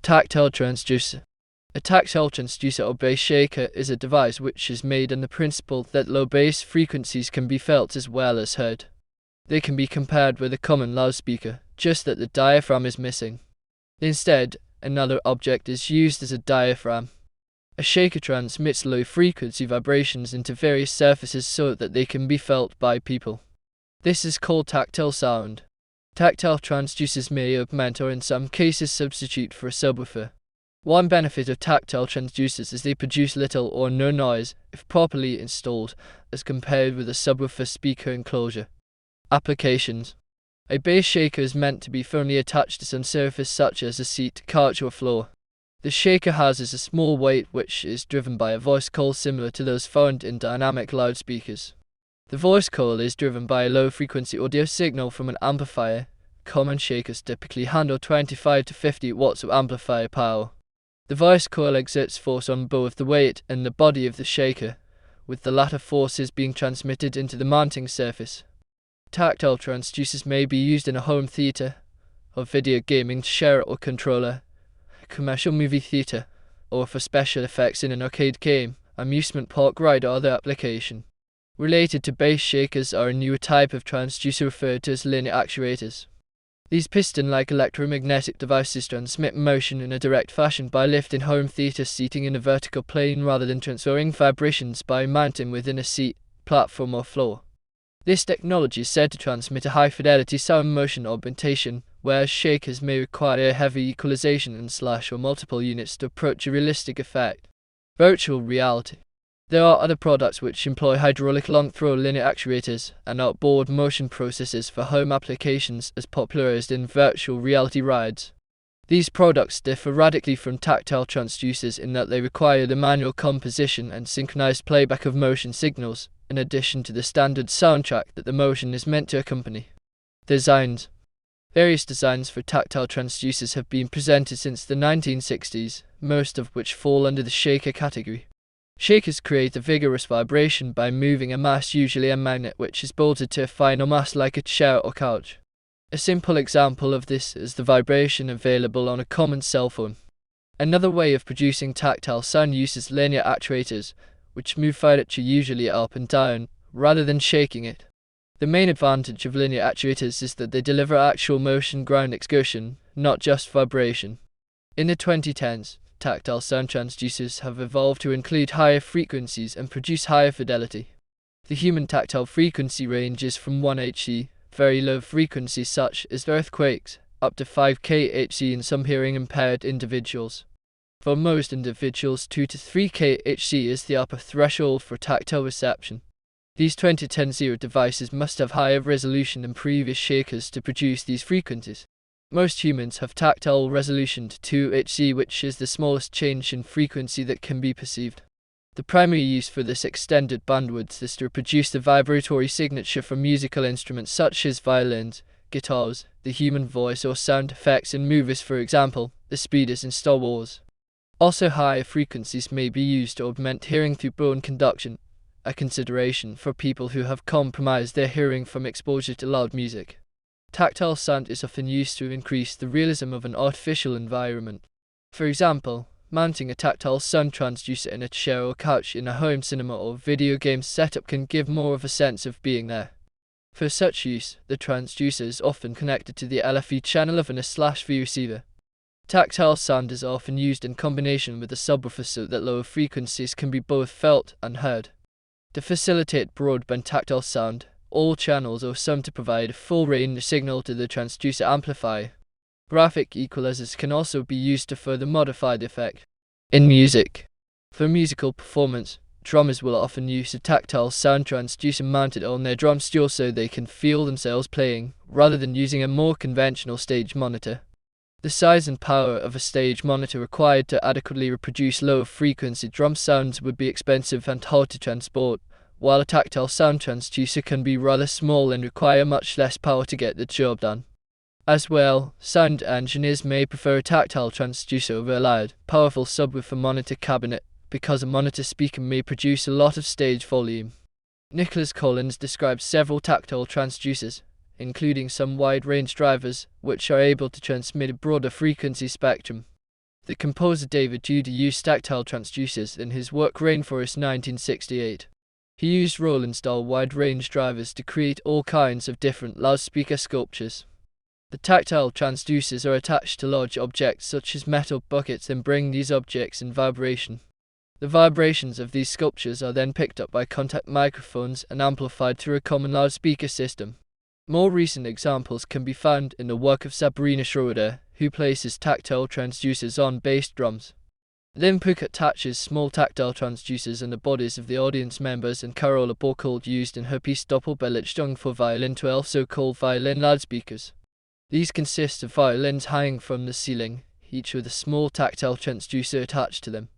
Tactile transducer. A tactile transducer or bass shaker is a device which is made on the principle that low bass frequencies can be felt as well as heard. They can be compared with a common loudspeaker, just that the diaphragm is missing. Instead, another object is used as a diaphragm. A shaker transmits low-frequency vibrations into various surfaces so that they can be felt by people. This is called tactile sound. Tactile transducers may augment or in some cases substitute for a subwoofer. One benefit of tactile transducers is they produce little or no noise if properly installed, as compared with a subwoofer speaker enclosure. Applications. A bass shaker is meant to be firmly attached to some surface such as a seat, couch or floor. The shaker houses a small weight which is driven by a voice coil similar to those found in dynamic loudspeakers. The voice coil is driven by a low-frequency audio signal from an amplifier. Common shakers typically handle 25 to 50 watts of amplifier power. The voice coil exerts force on both the weight and the body of the shaker, with the latter forces being transmitted into the mounting surface. Tactile transducers may be used in a home theater, or video gaming share or controller, commercial movie theater, or for special effects in an arcade game, amusement park ride or other application. Related to bass shakers are a newer type of transducer referred to as linear actuators. These piston-like electromagnetic devices transmit motion in a direct fashion by lifting home theater seating in a vertical plane rather than transferring vibrations by mounting within a seat, platform or floor. This technology is said to transmit a high-fidelity sound motion augmentation, whereas shakers may require heavy equalization and slash or multiple units to approach a realistic effect. Virtual reality. There are other products which employ hydraulic long-throw linear actuators and outboard motion processors for home applications as popularized in virtual reality rides. These products differ radically from tactile transducers in that they require the manual composition and synchronized playback of motion signals, in addition to the standard soundtrack that the motion is meant to accompany. Designs. Various designs for tactile transducers have been presented since the 1960s, most of which fall under the shaker category. Shakers create a vigorous vibration by moving a mass, usually a magnet, which is bolted to a final mass like a chair or couch. A simple example of this is the vibration available on a common cell phone. Another way of producing tactile sound uses linear actuators, which move furniture usually up and down, rather than shaking it. The main advantage of linear actuators is that they deliver actual motion ground excursion, not just vibration. In the 2010s, tactile sound transducers have evolved to include higher frequencies and produce higher fidelity. The human tactile frequency range is from 1 Hz, very low frequencies such as earthquakes, up to 5 kHz in some hearing-impaired individuals. For most individuals, 2 to 3 kHz is the upper threshold for tactile reception. These 2010 devices must have higher resolution than previous shakers to produce these frequencies. Most humans have tactile resolution to 2 Hz, which is the smallest change in frequency that can be perceived. The primary use for this extended bandwidth is to reproduce the vibratory signature from musical instruments such as violins, guitars, the human voice or sound effects in movies, for example, the speeders in Star Wars. Also, higher frequencies may be used to augment hearing through bone conduction, a consideration for people who have compromised their hearing from exposure to loud music. Tactile sound is often used to increase the realism of an artificial environment. For example, mounting a tactile sound transducer in a chair or couch in a home cinema or video game setup can give more of a sense of being there. For such use, the transducer is often connected to the LFE channel of an A/V receiver. Tactile sound is often used in combination with a subwoofer so that lower frequencies can be both felt and heard. To facilitate broadband tactile sound, all channels are summed to provide a full range signal to the transducer amplifier. Graphic equalizers can also be used to further modify the effect. In music. For musical performance, drummers will often use a tactile sound transducer mounted on their drum stool so they can feel themselves playing, rather than using a more conventional stage monitor. The size and power of a stage monitor required to adequately reproduce lower frequency drum sounds would be expensive and hard to transport, while a tactile sound transducer can be rather small and require much less power to get the job done. As well, sound engineers may prefer a tactile transducer over a loud, powerful subwoofer monitor cabinet, because a monitor speaker may produce a lot of stage volume. Nicholas Collins describes several tactile transducers, including some wide-range drivers, which are able to transmit a broader frequency spectrum. The composer David Judy used tactile transducers in his work Rainforest 1968. He used Roland-style wide-range drivers to create all kinds of different loudspeaker sculptures. The tactile transducers are attached to large objects such as metal buckets and bring these objects in vibration. The vibrations of these sculptures are then picked up by contact microphones and amplified through a common loudspeaker system. More recent examples can be found in the work of Sabrina Schroeder, who places tactile transducers on bass drums. Lynn Pook attaches small tactile transducers in the bodies of the audience members, and Carola Borchold used in her piece Doppelbelichtung for violin 12 so-called violin loudspeakers. These consist of violins hanging from the ceiling, each with a small tactile transducer attached to them.